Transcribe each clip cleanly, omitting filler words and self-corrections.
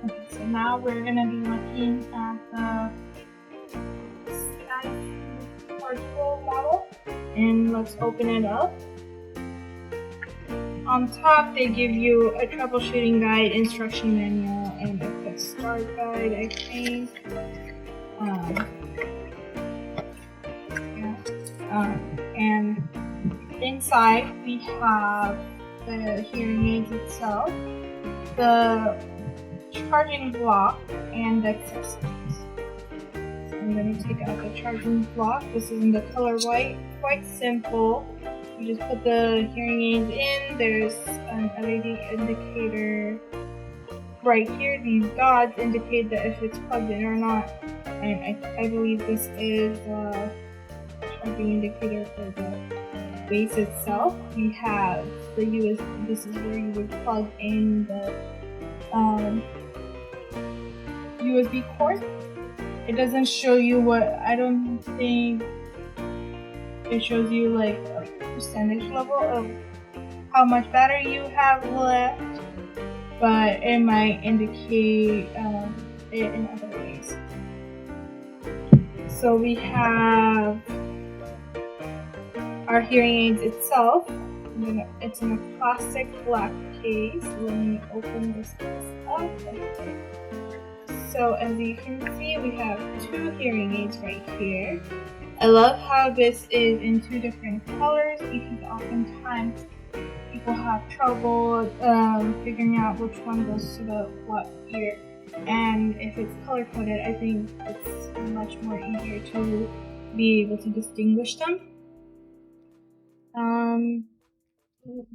Okay, so now we're gonna be looking at the CIC portable model, and let's open it up. On top, they give you a troubleshooting guide, instruction manual, and a quick start guide, I think. And inside, we have the hearing aids itself, the charging block, and the accessories. So I'm going to take out the charging block. This is in the color white, quite simple. You just put the hearing aids in. There's an LED indicator right here. These dots indicate that if it's plugged in or not. And I believe this is the charging indicator for the base itself. We have the USB. This is where you would plug in the USB cord. It doesn't show you what, I don't think it shows you like a percentage level of how much battery you have left, but it might indicate it in other ways. So we have our hearing aids itself. It's in a plastic black case. Let me open this up. So as you can see, we have two hearing aids right here. I love how this is in two different colors because oftentimes people have trouble figuring out which one goes to the what ear. And if it's color coded, I think it's much more easier to be able to distinguish them.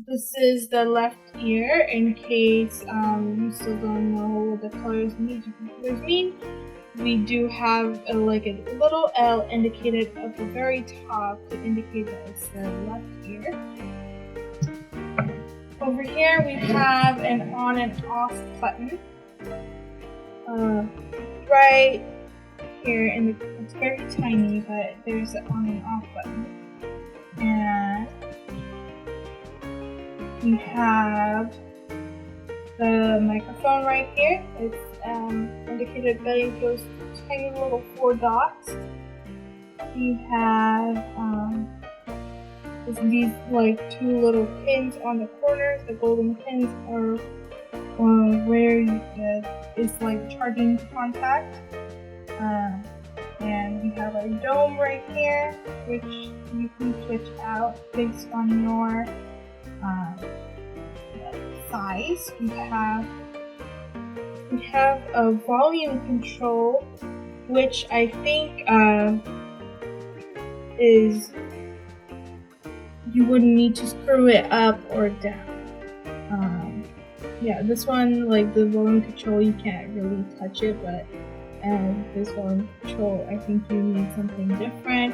This is the left ear in case you still don't know what the colors mean. We do have a little L indicated at the very top to indicate that it's the left ear. Over here we have an on and off button. Right here, it's very tiny, but there's an on and off button. And we have the microphone right here. It's indicated by those tiny little 4 dots. We have these like 2 little pins on the corners. The golden pins are where it's like charging contact. And we have our dome right here, which you can switch out based on your size. We have a volume control, which I think is you wouldn't need to screw it up or down. Yeah, this one, like the volume control, you can't really touch it, but this volume control, I think you need something different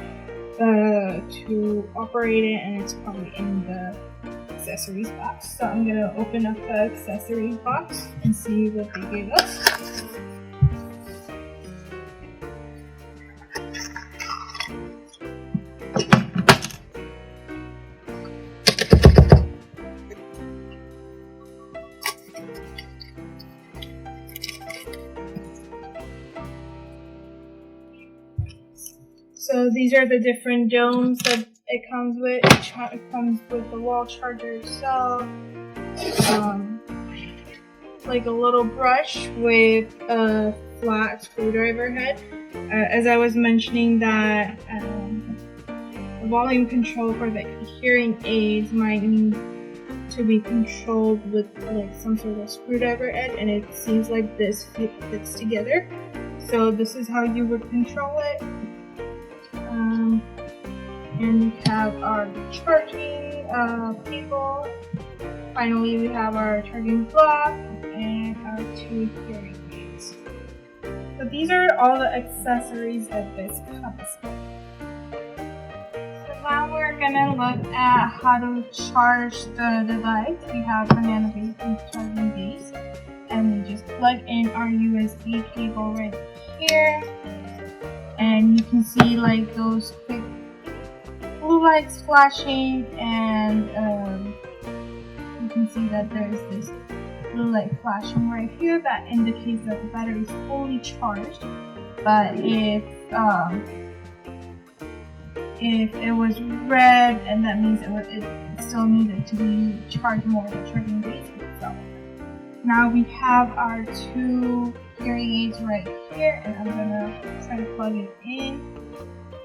to operate it, and it's probably in the accessories box. So I'm gonna open up the accessories box and see what they gave us. So these are the different domes that it comes with. It comes with the wall charger itself, like a little brush with a flat screwdriver head. As I was mentioning that the volume control for the hearing aids might need to be controlled with like some sort of screwdriver head, and it seems like this fits together. So this is how you would control it. And we have our charging cable. Finally, we have our charging block and our 2 hearing aids. So these are all the accessories that this comes with. So now we're gonna look at how to charge the device. We have the Nano Hearing charging base, and we just plug in our USB cable right here. And you can see like those quick blue lights flashing, and you can see that there's this blue light flashing right here, that indicates that the battery is fully charged. But if it was red, and that means it still needed to be charged more, the charging base itself. Now we have our 2 hearing aids right here, and I'm gonna try to plug it in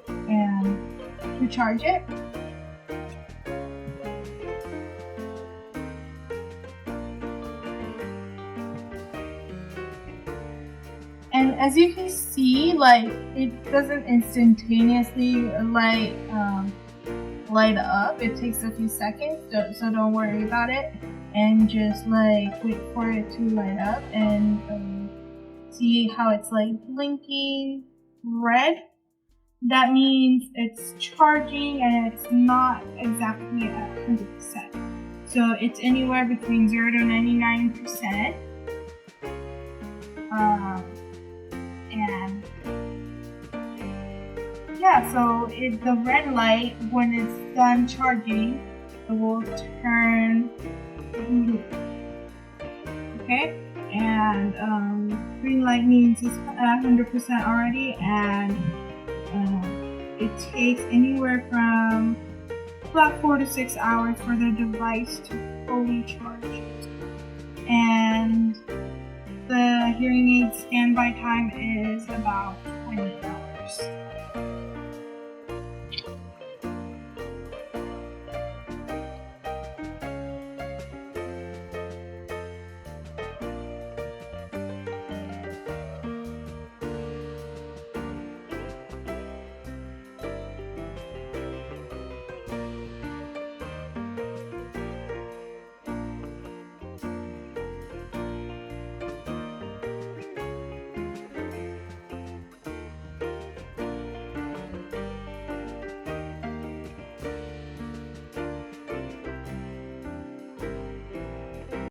and to charge it. And as you can see, like, it doesn't instantaneously light up. It takes a few seconds, so don't worry about it, and just like wait for it to light up and see how it's like blinking red. That means it's charging and it's not exactly at 100%. So it's anywhere between 0 to 99%. And yeah, so the red light, when it's done charging, it will turn blue. Okay, and green light means it's at 100% already, and it takes anywhere from about 4 to 6 hours for the device to fully charge. And the hearing aid standby time is about 20 hours.